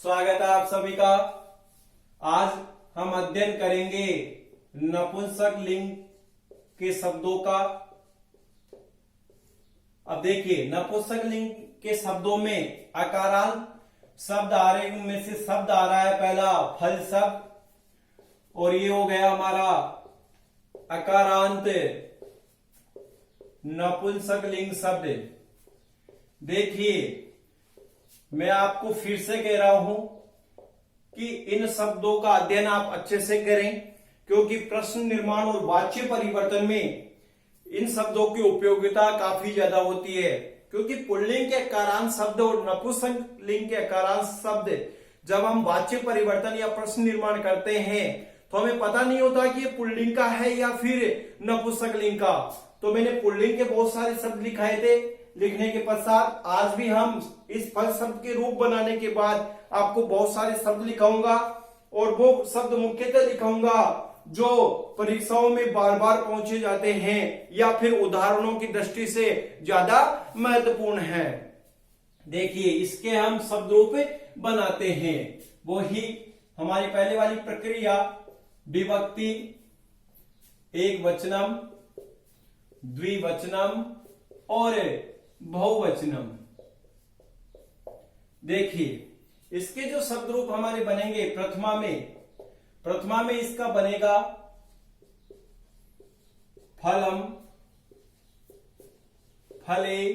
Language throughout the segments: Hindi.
स्वागत है आप सभी का। आज हम अध्ययन करेंगे नपुंसक लिंग के शब्दों का। अब देखिए, नपुंसक लिंग के शब्दों में आकारांत शब्द आ रहे हैं। उनमें से शब्द आ रहा है पहला फल शब्द, और ये हो गया हमारा आकारांत नपुंसक लिंग शब्द। देखिए, मैं आपको फिर से कह रहा हूं कि इन शब्दों का अध्ययन आप अच्छे से करें, क्योंकि प्रश्न निर्माण और वाच्य परिवर्तन में इन शब्दों की उपयोगिता काफी ज्यादा होती है। क्योंकि पुल्लिंग के आकारांत शब्द और नपुंसक लिंग के आकारांत शब्द जब हम वाच्य परिवर्तन या प्रश्न निर्माण करते हैं तो हमें पता नहीं होता कि ये पुल्लिंग का है या फिर नपुंसक लिंग का। तो मैंने पुल्लिंग के बहुत सारे शब्द लिखाए थे। लिखने के पश्चात आज भी हम इस फल शब्द के रूप बनाने के बाद आपको बहुत सारे शब्द लिखाऊंगा, और वो शब्द मुख्यतः लिखाऊंगा जो परीक्षाओं में बार बार पूछे जाते हैं या फिर उदाहरणों की दृष्टि से ज्यादा महत्वपूर्ण है। देखिए, इसके हम शब्द रूप बनाते हैं। वो ही हमारी पहले वाली प्रक्रिया विभक्ति, एक वचनम, द्विवचनम और बहुवचनम। देखिए, इसके जो शब्द रूप हमारे बनेंगे प्रथमा में इसका बनेगा फलम, फले,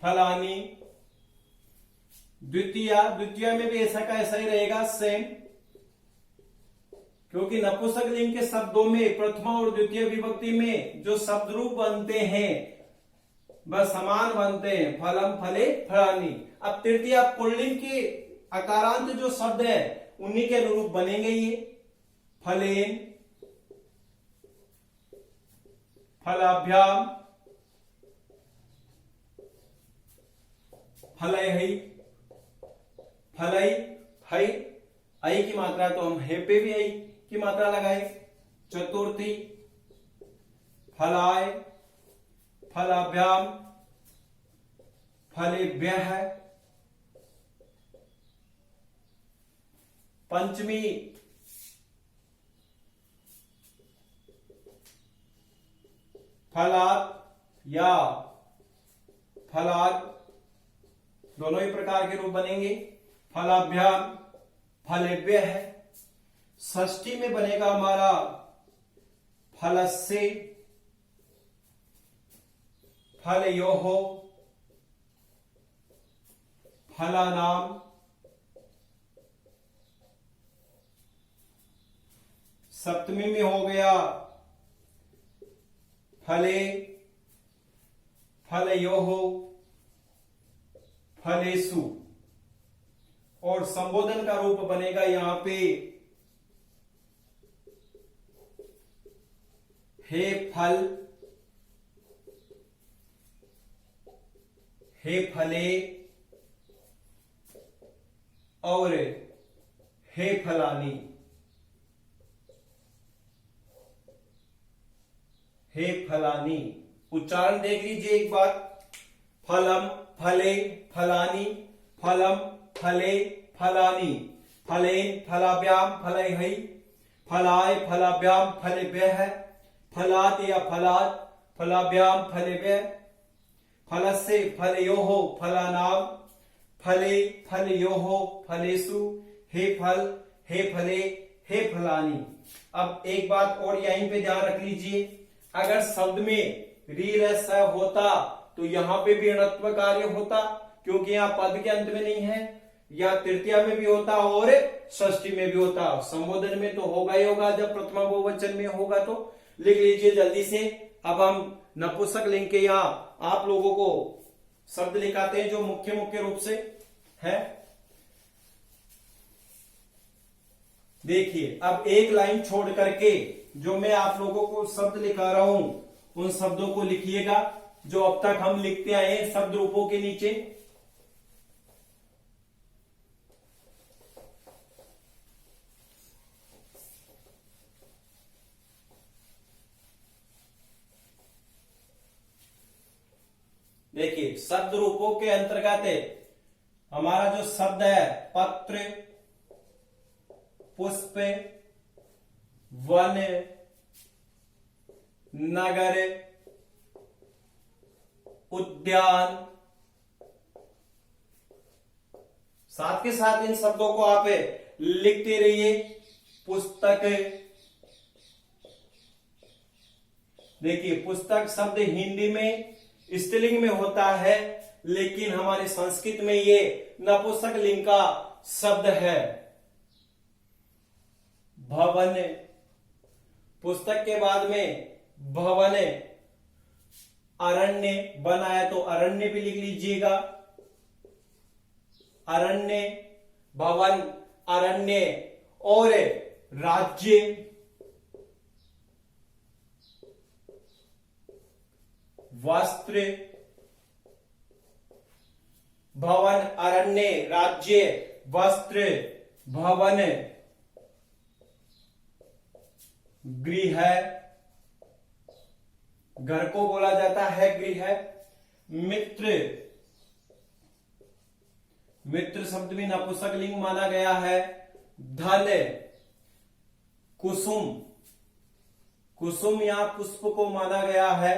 फलानी। द्वितीय में भी ऐसा का ऐसा ही रहेगा, सेम। क्योंकि नपुंसक लिंग के शब्दों में प्रथमा और द्वितीय विभक्ति में जो शब्द रूप बनते हैं बस समान बनते हैं, फलम, फले, फलानी। अब तृतीय पुल्लिंग के आकारांत जो शब्द है उन्हीं के अनुरूप बनेंगे ये, फलेन, फलाभ्याम, फलैहि, फलै, है। आई की मात्रा तो हम हे पे भी आई की मात्रा लगाए। चतुर्थी फलाय, फलाभ्याम, फलेभ्यः। पंचमी फलात या फलाद, दोनों ही प्रकार के रूप बनेंगे। फलाभ्याम, फलेभ्यः। षष्ठी में बनेगा हमारा फलस्य, फलयोः, फलानाम। सप्तमी में हो गया फले, फलयोः, फलेषु। और संबोधन का रूप बनेगा यहां पे हे फल, हे फले और हे फलानी। हे फलानी उच्चारण देख लीजिए एक बार। फलम, फले, फलानी, फलम, फले, फलानी, फलेन, फलाभ्याम, फलैहि, फलाय, फलाभ्याम, फलेभ्यः, फलात या फलात, फलाभ्याम, फलेभ्यः, फलस्य, फलयोः, फलानाम, फले, फलयोः, फलेषु। हे फल, हे फले, हे फलानी। अब एक बात और यहीं पे ध्यान रख लीजिए, अगर शब्द में री रस होता तो यहां पे भी ऋणत्व कार्य होता, क्योंकि यहां पद के अंत में नहीं है। या तृतीय में भी होता और षष्ठी में भी होता। संबोधन में तो होगा ही होगा, जब प्रथमा बहुवचन में होगा तो। लिख लीजिए जल्दी से। अब हम नपुंसक लिंग के यहाँ आप लोगों को शब्द लिखाते हैं जो मुख्य रूप से है। देखिए, अब एक लाइन छोड़ करके जो मैं आप लोगों को शब्द लिखा रहा हूं उन शब्दों को लिखिएगा जो अब तक हम लिखते आए हैं शब्द रूपों के नीचे। देखिए, शब्द रूपों के अंतर्गत हमारा जो शब्द है पत्र, पुष्प, वन, नगर, उद्यान, साथ के साथ इन शब्दों को आप लिखते रहिए। पुस्तक, देखिए पुस्तक शब्द हिंदी में स्त्रीलिंग में होता है, लेकिन हमारे संस्कृत में ये नपुंसकलिंग का शब्द है। भवन, पुस्तक के बाद में भवन, अरण्य बनाया तो अरण्य भी लिख लीजिएगा। अरण्य, भवन, अरण्य और राज्य, वस्त्र, भवन, अरण्य, राज्य, वस्त्र, भवन, गृह, घर को बोला जाता है गृह। मित्र, मित्र शब्द भी नपुंसकलिंग माना गया है। धन, कुसुम, कुसुम या पुष्प को माना गया है।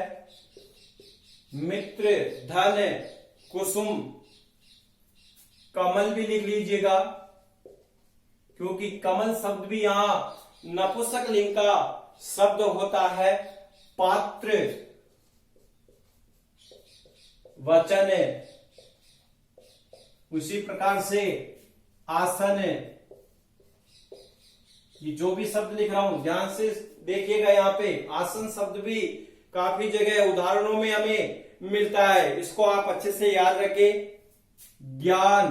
मित्र, धन, कुसुम, कमल भी लिख लीजिएगा, क्योंकि कमल शब्द भी यहां नपुंसकलिंग का शब्द होता है। पात्र, वचन, उसी प्रकार से आसन, ये जो भी शब्द लिख रहा हूं ध्यान से देखिएगा। यहाँ पे आसन शब्द भी काफी जगह उदाहरणों में हमें मिलता है, इसको आप अच्छे से याद रखें। ज्ञान,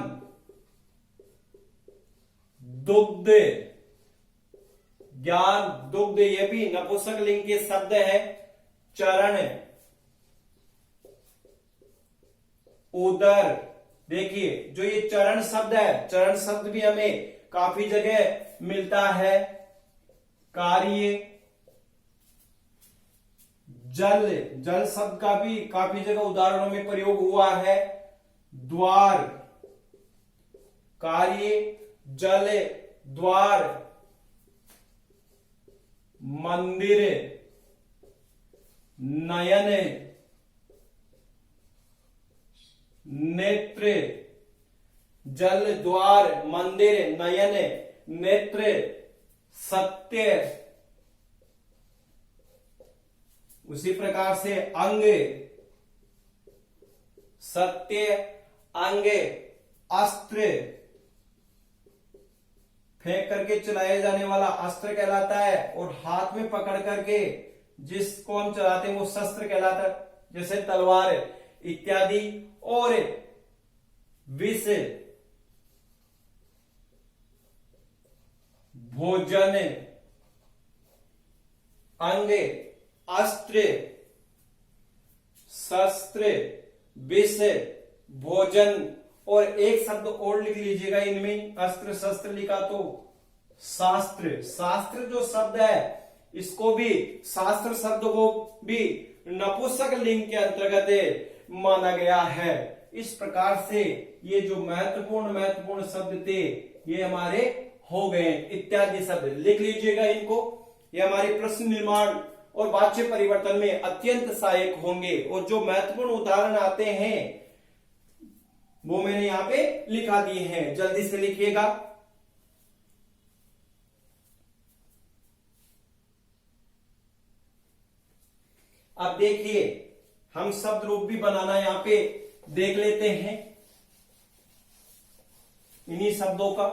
दुग्ध, ज्ञान, दुग्ध, ये भी नपुंसकलिंग के शब्द है। चरण, उदर, देखिए जो ये चरण शब्द है, चरण शब्द भी हमें काफी जगह मिलता है। कार्य, जल, जल शब्द का भी काफी जगह उदाहरणों में प्रयोग हुआ है। द्वार, कार्य, जल, द्वार, मंदिर, नयन, नेत्र, जल, द्वार, मंदिर, नयन, नेत्र, सत्य, उसी प्रकार से अंग, सत्य, अंग, अस्त्र, फेंक करके चलाया जाने वाला अस्त्र कहलाता है, और हाथ में पकड़ करके जिसको हम चलाते हैं वो शस्त्र कहलाता है, जैसे तलवार इत्यादि। और विष, भोजन, अंग, अस्त्र, शस्त्र, विष, भोजन, और एक शब्द और लिख लीजिएगा इनमें, अस्त्र शस्त्र लिखा तो शास्त्र। शास्त्र जो शब्द है इसको भी, शास्त्र शब्द को भी नपुंसकलिंग के अंतर्गत माना गया है। इस प्रकार से ये जो महत्वपूर्ण शब्द थे ये हमारे हो गए। इत्यादि शब्द लिख लीजिएगा इनको, ये हमारे प्रश्न निर्माण और वाच्य परिवर्तन में अत्यंत सहायक होंगे। और जो महत्वपूर्ण उदाहरण आते हैं वो मैंने यहां पे लिखा दिए हैं, जल्दी से लिखिएगा। अब देखिए हम शब्द रूप भी बनाना यहां पे देख लेते हैं इन्हीं शब्दों का।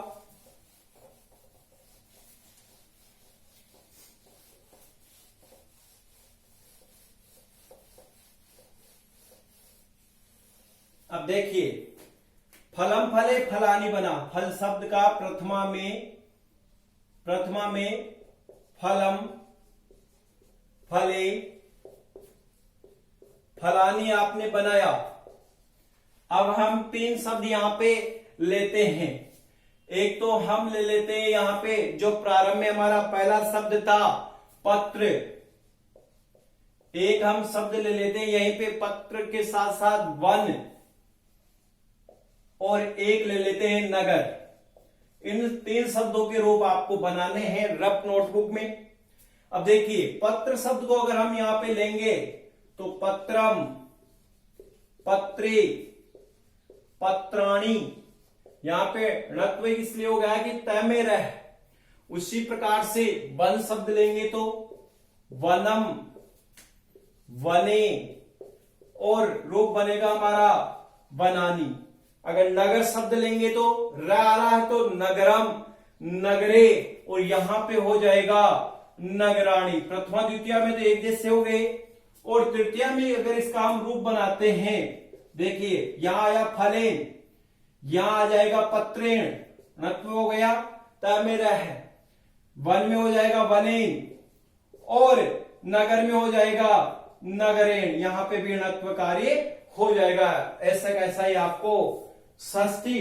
अब देखिए फलम फले फलानी बना, फल शब्द का प्रथमा में फलम, फले, फलानी आपने बनाया। अब हम तीन शब्द यहां पे लेते हैं। एक तो हम ले लेते हैं यहां पे जो प्रारंभ में हमारा पहला शब्द था पत्र, एक हम शब्द ले लेते हैं यहीं पे पत्र के साथ साथ वन, और एक ले लेते हैं नगर। इन 3 शब्दों के रूप आपको बनाने हैं रफ नोटबुक में। अब देखिए पत्र शब्द को अगर हम यहां पे लेंगे तो पत्रम, पत्रे, पत्राणी, यहां पे णत्व इसलिए हो गया कि तय में रह। उसी प्रकार से वन शब्द लेंगे तो वनम, वने, और रूप बनेगा हमारा वनानी। अगर नगर शब्द लेंगे तो र आ रहा है तो नगरम, नगरे, और यहां पे हो जाएगा नगराणी। प्रथमा द्वितीय में तो एक जैसे हो गए। और तृतीया में अगर इसका हम रूप बनाते हैं, देखिए यहां आया फलेन, यहां आ जाएगा पत्रेण, णत्व हो गया, त में रह, वन में हो जाएगा वनेन, और नगर में हो जाएगा नगरेण, यहां पे भी णत्व कार्य हो जाएगा। ऐसा कैसा ही आपको षष्ठी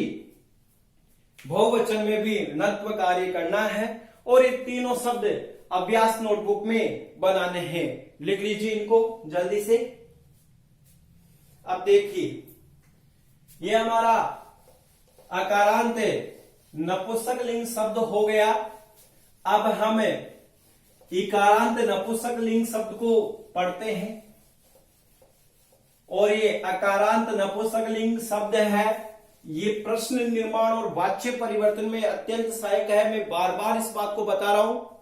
बहुवचन में भी णत्व कार्य करना है। और ये तीनों शब्द अभ्यास नोटबुक में बनाने हैं। लिख लीजिए इनको जल्दी से। अब देखिए ये हमारा अकारांत नपुंसक लिंग शब्द हो गया। अब हम इकारांत नपुंसक लिंग शब्द को पढ़ते हैं। और ये अकारांत नपुंसक लिंग शब्द है, ये प्रश्न निर्माण और वाच्य परिवर्तन में अत्यंत सहायक है। मैं बार बार इस बात को बता रहा हूं।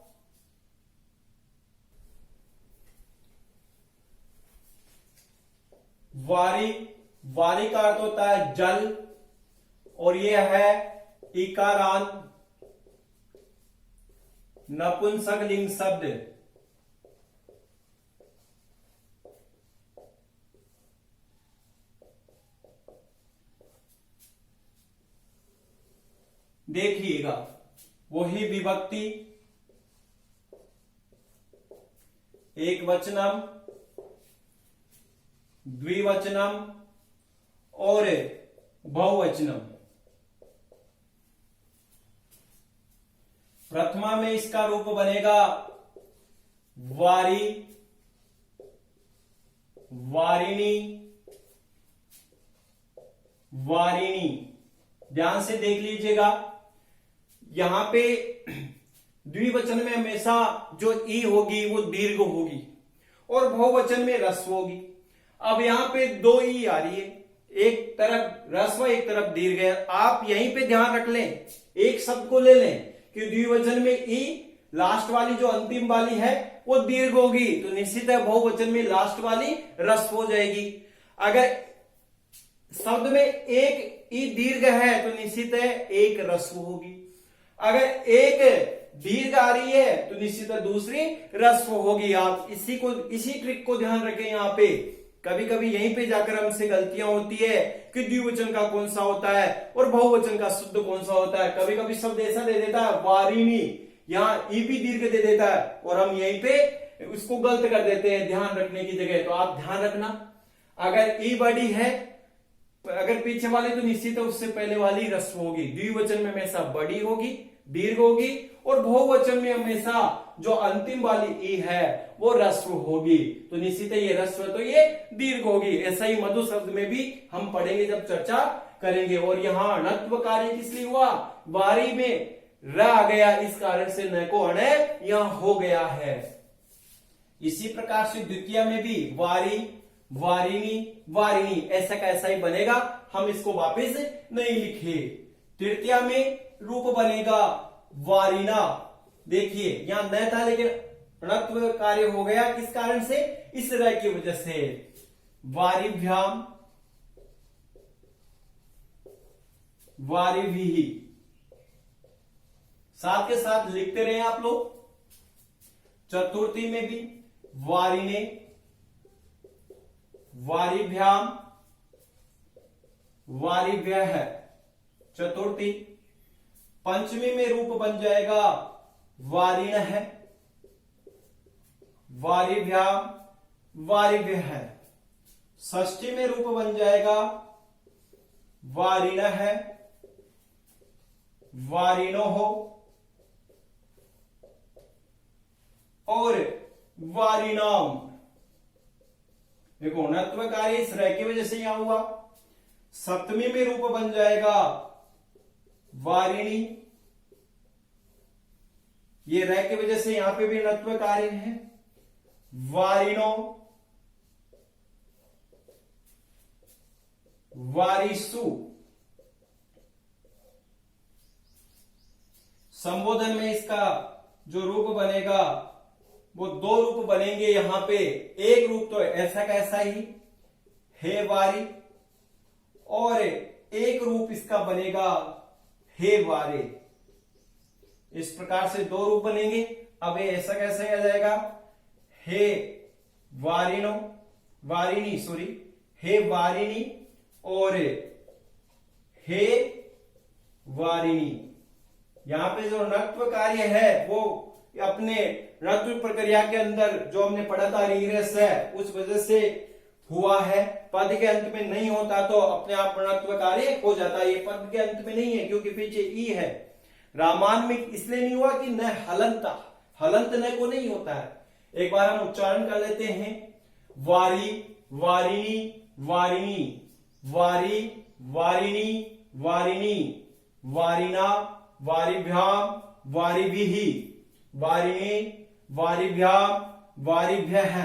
वारी, वारी का अर्थ होता है जल, और यह है इकारांत नपुंसक लिंग शब्द। देखिएगा वही विभक्ति, एक वचनम, द्विवचनम और बहुवचनम। प्रथमा में इसका रूप बनेगा वारी, वारिणी, वारिणी। ध्यान से देख लीजिएगा, यहां पे द्विवचन में हमेशा जो ई होगी वो दीर्घ होगी और बहुवचन में ह्रस्व होगी। अब यहां पे 2 ई आ रही है, एक तरफ ह्रस्व एक तरफ दीर्घ है। आप यहीं पे ध्यान रख लें, एक शब्द को ले लें कि द्विवचन में ई लास्ट वाली जो अंतिम वाली है वो दीर्घ होगी, तो निश्चित है बहुवचन में लास्ट वाली ह्रस्व हो जाएगी। अगर शब्द में एक ई दीर्घ है तो निश्चित है एक ह्रस्व होगी। अगर एक दीर्घ आ रही है तो निश्चित है दूसरी ह्रस्व होगी। आप इसी ट्रिक को ध्यान रखें। यहाँ पे कभी कभी यहीं पे जाकर हमसे गलतियां होती है कि द्विवचन का कौन सा होता है और बहुवचन का शुद्ध कौन सा होता है। कभी कभी शब्द ऐसा दे देता है वारिणी, यहाँ ई भी दीर्घ दे देता है और हम यहीं पे उसको गलत कर देते हैं ध्यान रखने की जगह। तो आप ध्यान रखना, अगर ई बड़ी है, अगर पीछे वाली तो निश्चित है उससे पहले वाली ह्रस्व होगी। द्विवचन में हमेशा बड़ी होगी, दीर्घ होगी, और बहुवचन में हमेशा जो अंतिम वाली ई है वो ह्रस्व होगी। तो निश्चित है ये ह्रस्व तो ये दीर्घ होगी। ऐसा ही मधु शब्द में भी हम पढ़ेंगे जब चर्चा करेंगे। और यहाँ णत्व कार्य किस लिए हुआ, वारी में र आ गया, इस कारण से न को अण यहां हो गया है। इसी प्रकार से द्वितीय में भी वारी, वारिणी, वारिणी, ऐसा कैसा ही बनेगा, हम इसको वापस नहीं लिखे। तृतीया में रूप बनेगा वारिना। देखिए यहां न था लेकिन णत्व कार्य हो गया, किस कारण से, इस रह की वजह से। वारिभ्याम, वारिभिः, साथ के साथ लिखते रहे आप लोग। चतुर्थी में भी वारिणे, वारिभ्याम, वारिभ्यः, चतुर्थी। पंचमी में रूप बन जाएगा वारिणः, वारिभ्याम, वारिभ्यः। षष्ठी में रूप बन जाएगा वारिणः, वारिणोः और वारिणाम। देखो णत्व कार्य इस रह की वजह से यहां हुआ। सप्तमी में रूप बन जाएगा वारिणी। ये रह की वजह से यहां पे भी णत्व कार्य है, वारिणो, वारिसु। संबोधन में इसका जो रूप बनेगा वो दो रूप बनेंगे यहां पे। एक रूप तो ऐसा कैसा ही, हे वारी, और एक रूप इसका बनेगा हे वारे। इस प्रकार से दो रूप बनेंगे। अब ये ऐसा कैसे आ जाएगा, हे वारिणो, वारिणी सॉरी, हे वारिणी और हे वारिणी। यहां पे जो णत्व कार्य है वो अपने णत्व प्रक्रिया के अंदर जो हमने पढ़ा था रीरस है, उस वजह से हुआ है। पद के अंत में नहीं होता तो अपने आप णत्व कार्य हो जाता है। ये पद के अंत में नहीं है क्योंकि पीछे ई है। रामान में इसलिए नहीं हुआ कि न हलंता, हलंत न को नहीं होता है। एक बार हम उच्चारण कर लेते हैं, वारी, वारिणी, वारिणी, वारी, वारिणी, वारिणी, वारिणा, वारिभ्याम, वारिभिः, वारिणे, वारिभ्याम, वारिभ्यः,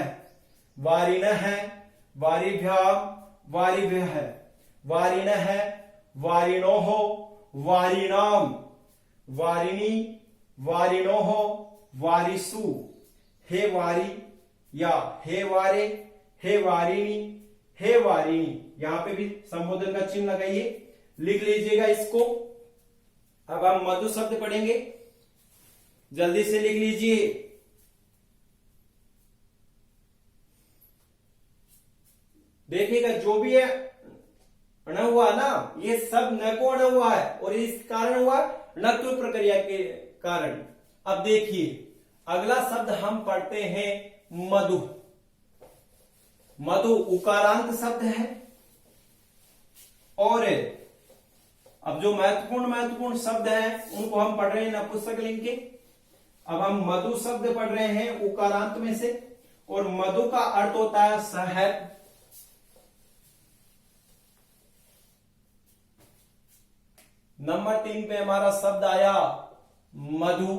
वारिणः, वारिभ्याम, वारिभ्यः, वारिणः, वारिणोः, वारिणाम, वारिणी, वारिणोः, वारिसु, हे वारी या हे वारे, हे वारिणी, हे वारिणी। यहां पे भी संबोधन का चिन्ह लगाइए, लिख लीजिएगा इसको। अब हम मधु शब्द पढ़ेंगे, जल्दी से लिख लीजिए। देखिएगा जो भी है अण हुआ ना, ये सब न को अण हुआ है और इस कारण हुआ णत्व प्रक्रिया के कारण। अब देखिए अगला शब्द हम पढ़ते हैं मधु। मधु उकारांत शब्द है और अब जो महत्वपूर्ण शब्द हैं उनको हम पढ़ रहे हैं नपुंसकलिंग के। अब हम मधु शब्द पढ़ रहे हैं उकारांत में से, और मधु का अर्थ होता है शहद। नंबर 3 पे हमारा शब्द आया मधु।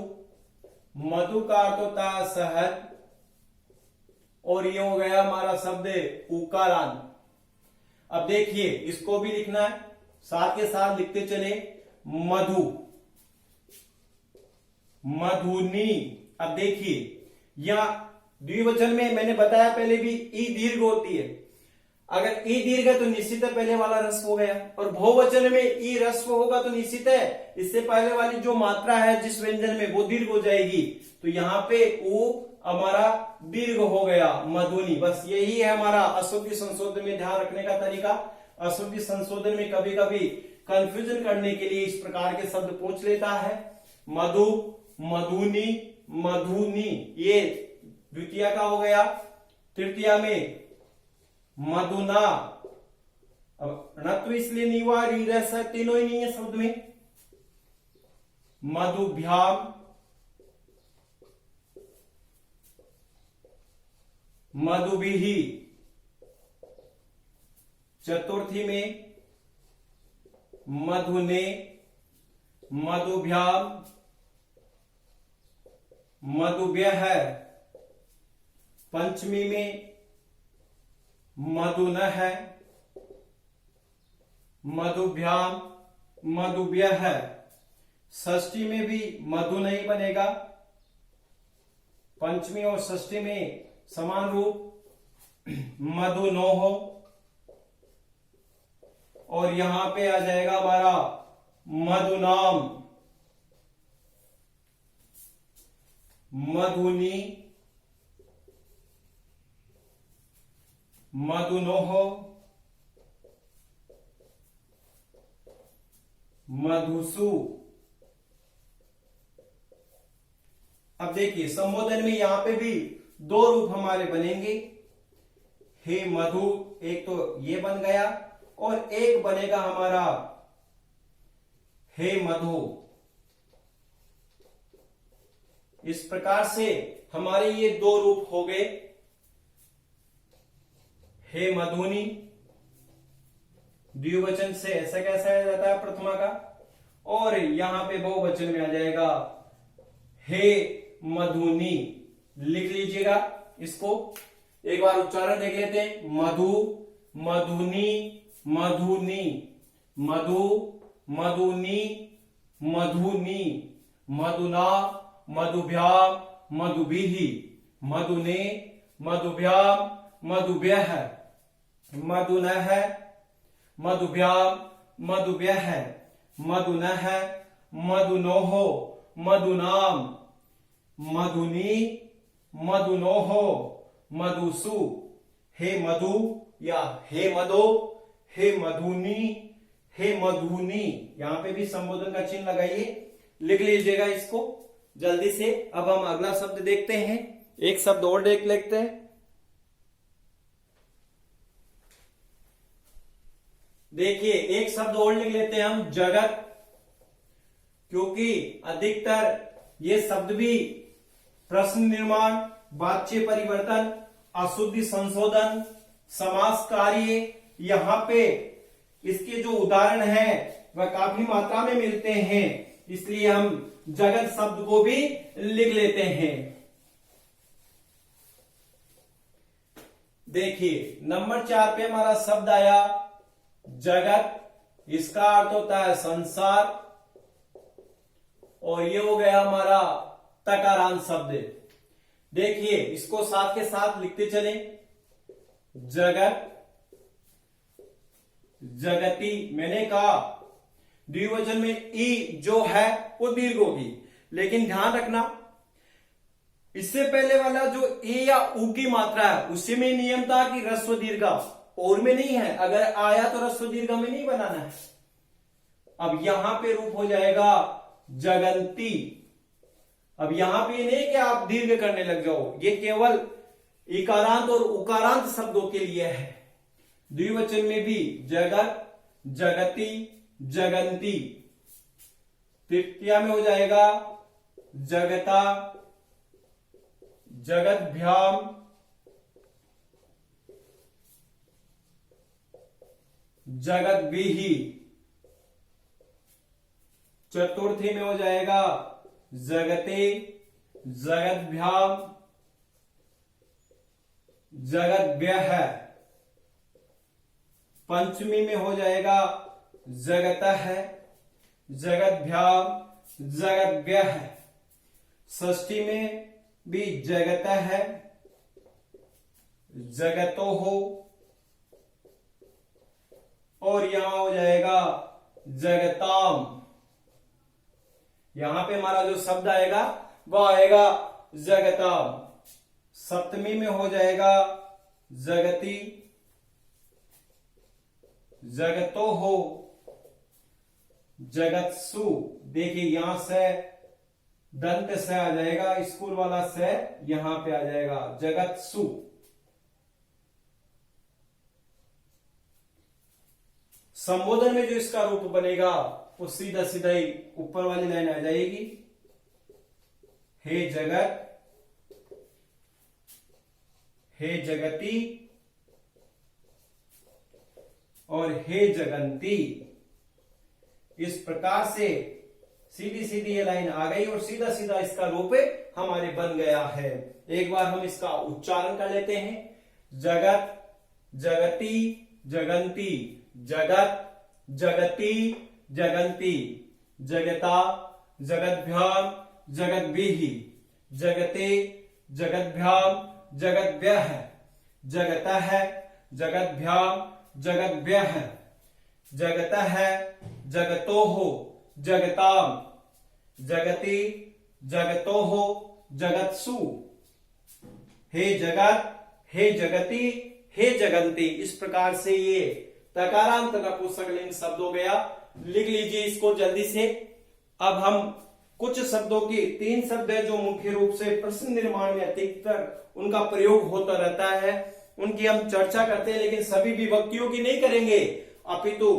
मधु का अर्थ होता है शहद, और ये हो गया हमारा शब्द उकारांत। अब देखिए इसको भी लिखना है, साथ के साथ लिखते चले, मधु, मधुनी। अब देखिए यहां द्विवचन में मैंने बताया पहले भी ई दीर्घ होती है। अगर ई दीर्घ है तो निश्चित है पहले वाला रस्व हो गया, और बहुवचन में ई रस्व होगा तो निश्चित है इससे पहले वाली जो मात्रा है जिस व्यंजन में वो दीर्घ हो जाएगी। तो यहां पे ऊ हमारा दीर्घ हो गया, मधुनी। बस यही है हमारा अशुद्धि संशोधन में ध्यान रखने का तरीका। अशुद्धि संशोधन में कभी कभी कंफ्यूजन करने के लिए इस प्रकार के शब्द पूछ लेता है। मधु, मधुनी, मधुनी, ये द्वितीय का हो गया। तृतीया में मधुना। अब णत्व इसलिए नहीं हुआ, रीरस है, तीनों ही नहीं है शब्द में। मधुभ्याम, मधुभिः। चतुर्थी में मधुने, मधुभ्याम, मधुभ्यः। पंचमी में मधुनः, मधुभ्याम, मधुभ्यः। षष्ठी में भी मधु नहीं बनेगा। पंचमी और षष्ठी में समान रूप मधुनोः, और यहां पे आ जाएगा हमारा मधुनाम, मधुनी, मधुनोः, मधुसु। अब देखिए संबोधन में यहां पे भी दो रूप हमारे बनेंगे, हे मधु, एक तो ये बन गया, और एक बनेगा हमारा हे मधु। इस प्रकार से हमारे ये दो रूप हो गए, हे मधुनी, द्विवचन से ऐसा कैसा आ जाता है प्रथमा का, और यहां पे बहुवचन में आ जाएगा हे मधुनी। लिख लीजिएगा इसको, एक बार उच्चारण देख लेते हैं। मधु, मधुनी, मधुनी, मधु, मधुनी, मधुनी, मधुना, मधुभ्याम, मधुभिः, मधुने, मधुभ्याम, मधुभ्यः, मधुनः, मधुभ्याम, मधुभ्यः, मधुनः, मधुनोः, मधुनाम, मधुनी, मधुनोः, मधुसु। हे मधु या हे मधो, हे मधुनी, हे मधुनी, यहां पे भी संबोधन का चिन्ह लगाइए। लिख लीजिएगा इसको जल्दी से। अब हम अगला शब्द देखते हैं, एक शब्द और देख लेते हैं। देखिए एक शब्द और लिख लेते हैं हम, जगत, क्योंकि अधिकतर ये शब्द भी प्रश्न निर्माण, वाच्य परिवर्तन, अशुद्धि संशोधन, समास कार्य, यहां पे इसके जो उदाहरण हैं वह काफी मात्रा में मिलते हैं, इसलिए हम जगत शब्द को भी लिख लेते हैं। देखिए नंबर 4 पे हमारा शब्द आया जगत, इसका अर्थ होता है संसार, और ये हो गया हमारा तकारांत शब्द। देखिए इसको साथ के साथ लिखते चले, जगत, जगती। मैंने कहा द्विवचन में ई जो है वो दीर्घ होगी, लेकिन ध्यान रखना इससे पहले वाला जो ए या ऊ की मात्रा है उसी में नियम था कि ह्रस्व दीर्घ और में नहीं है, अगर आया तो ह्रस्व दीर्घ में नहीं बनाना है। अब यहां पे रूप हो जाएगा जगंती। अब यहां पे नहीं कि आप दीर्घ करने लग जाओ, ये केवल इकारांत और उकारांत शब्दों के लिए है। द्विवचन में भी जगत, जगती, जगंती। तृतीया में हो जाएगा जगता, जगद्भ्याम, जगद्भिः। चतुर्थी में हो जाएगा जगते, जगद्भ्याम, जगद्भ्यः। पंचमी में हो जाएगा जगतः, जगद्भ्याम, जगद्भ्यः। षष्ठी में भी जगतः, जगतोः, और यहां हो जाएगा जगताम। यहां पे हमारा जो शब्द आएगा वह आएगा जगताम। सप्तमी में हो जाएगा जगती, जगतोः, जगत्सु। देखिए यहां से दंत से आ जाएगा, स्कूल वाला से यहां पे आ जाएगा जगत्सु। संबोधन में जो इसका रूप बनेगा वो सीधा सीधा ही ऊपर वाली लाइन आ जाएगी, हे जगत, हे जगती और हे जगंती। इस प्रकार से सीधी सीधी ये लाइन आ गई और सीधा सीधा इसका रूप हमारे बन गया है। एक बार हम इसका उच्चारण कर लेते हैं, जगत, जगती, जगंती, जगत, जगती, जगंती, जगता, जगद्भ्याम, जगद्भिः, जगते, जगद्भ्याम, जगद्भ्यः, जगतः, जगद्भ्याम, जगद्भ्यः, जगतः, जगतोः, जगताम, जगति, जगतोः, जगत्सु। हे जगत, हे जगति, हे जगंती। इस प्रकार से ये तकारांत नपुंसकलिंग शब्द हो गया। लिख लीजिए इसको जल्दी से। अब हम कुछ शब्दों की 3 शब्द है जो मुख्य रूप से प्रश्न निर्माण में अधिकतर उनका प्रयोग होता रहता है, उनकी हम चर्चा करते हैं, लेकिन सभी विभक्तियों की नहीं करेंगे, अपितु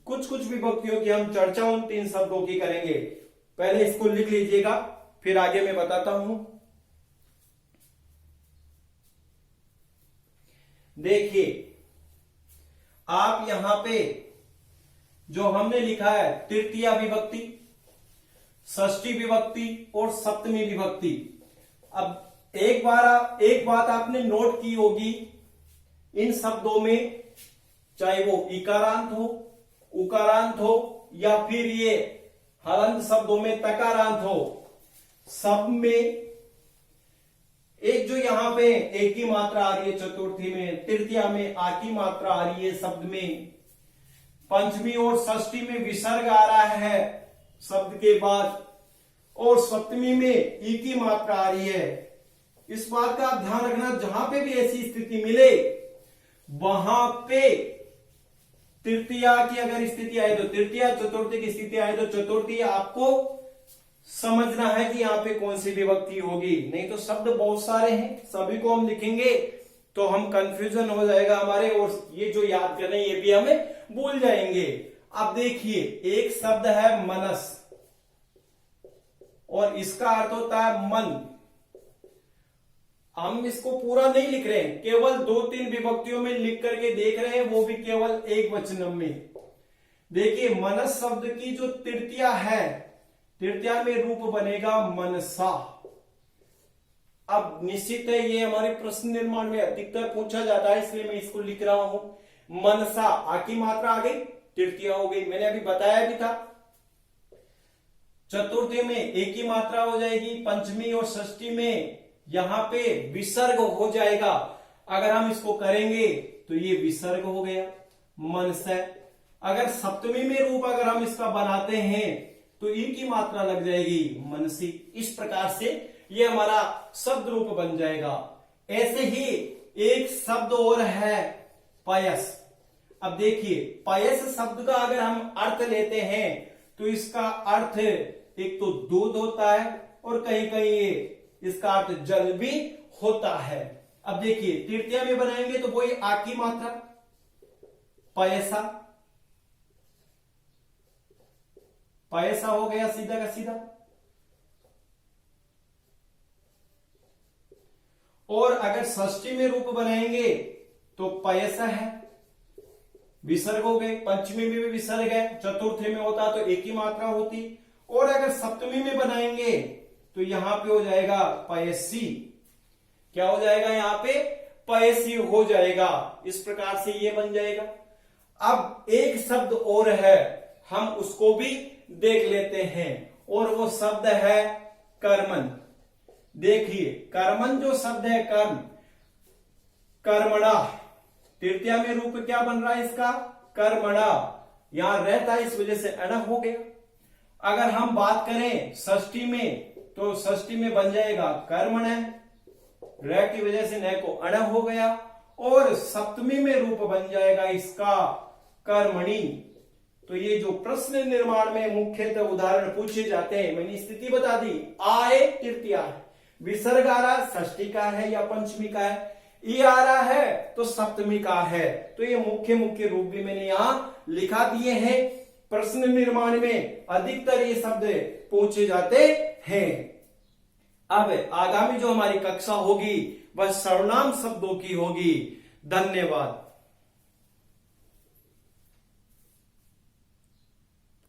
कुछ कुछ विभक्तियों की हम चर्चा उन 3 शब्दों की करेंगे। पहले इसको लिख लीजिएगा, फिर आगे मैं बताता हूं। देखिए आप यहां पे जो हमने लिखा है तृतीया विभक्ति, षष्ठी विभक्ति और सप्तमी विभक्ति। अब एक बात आपने नोट की होगी, इन शब्दों में चाहे वो इकारांत हो, उकारांत हो या फिर ये हलंत शब्दों में तकारांत हो, सब में एक जो यहां पे एक की मात्रा आ रही है चतुर्थी में, तृतीया में आ की मात्रा आ रही है शब्द में, पंचमी और षष्ठी में विसर्ग आ रहा है शब्द के बाद, और सप्तमी में ई की मात्रा आ रही है। इस बात का आप ध्यान रखना, जहां पे भी ऐसी स्थिति मिले वहां पे तृतीया की अगर स्थिति आए तो तृतीया, चतुर्थी की स्थिति आए तो चतुर्थी, आपको समझना है कि यहां पे कौन सी विभक्ति होगी। नहीं तो शब्द बहुत सारे हैं, सभी को हम लिखेंगे तो हम कंफ्यूजन हो जाएगा हमारे, और ये जो याद करना है ये भी हमें भूल जाएंगे। अब देखिए, एक शब्द है मनस और इसका अर्थ होता है मन। हम इसको पूरा नहीं लिख रहे हैं, केवल 2-3 विभक्तियों में लिख करके देख रहे हैं, वो भी केवल एक वचन में। देखिए, मनस शब्द की जो तृतीया है, तृतीया में रूप बनेगा मनसा। अब निश्चित है ये हमारे प्रश्न निर्माण में अधिकतर पूछा जाता है, इसलिए मैं इसको लिख रहा हूं। मनसा, आ की मात्रा आ गई, तृतीया हो गई, मैंने अभी बताया भी था। चतुर्थी में एक की मात्रा हो जाएगी, पंचमी और षष्ठी में यहां पे विसर्ग हो जाएगा। अगर हम इसको करेंगे तो ये विसर्ग हो गया मनसा। अगर सप्तमी में रूप अगर हम इसका बनाते हैं तो ई की मात्रा लग जाएगी मनसी। इस प्रकार से ये हमारा शब्द रूप बन जाएगा। ऐसे ही एक शब्द और है पयस। अब देखिए, पयस शब्द का अगर हम अर्थ लेते हैं तो इसका अर्थ एक तो दूध होता है और कहीं कहीं ये इसका अर्थ जल भी होता है। अब देखिए, तृतीया में बनाएंगे तो वही आ की मात्रा पयसा, पयसा हो गया सीधा का सीधा। और अगर षष्ठी में रूप बनाएंगे तो पयसा है, विसर्ग हो गए, पंचमी में भी विसर्ग है, चतुर्थी में होता तो एक ही मात्रा होती। और अगर सप्तमी में बनाएंगे तो यहां पे हो जाएगा पयसी। क्या हो जाएगा यहां पे? पयसी हो जाएगा। इस प्रकार से ये बन जाएगा। अब एक शब्द और है, हम उसको भी देख लेते हैं, और वो शब्द है कर्मन। देखिए, कर्मन जो शब्द है, कर्म, कर्मणा, तृतीया में रूप क्या बन रहा है इसका? कर्मणा। यहां रहता है, इस वजह से अण हो गया। अगर हम बात करें षष्ठी में तो षष्ठी में बन जाएगा कर्मण, र की वजह से न को अण हो गया। और सप्तमी में रूप बन जाएगा इसका कर्मणि। तो ये जो प्रश्न निर्माण में मुख्यतः उदाहरण पूछे जाते हैं, मैंने स्थिति बता दी। आए तृतीया है, विसर्ग आ रहा षष्ठी का है या पंचमी का है, ई आ रहा है तो सप्तमी का है। तो ये मुख्य रूप भी मैंने यहां लिखा दिए हैं। प्रश्न निर्माण में अधिकतर ये शब्द पूछे जाते हैं। अब आगामी जो हमारी कक्षा होगी वह सर्वनाम शब्दों की होगी। धन्यवाद।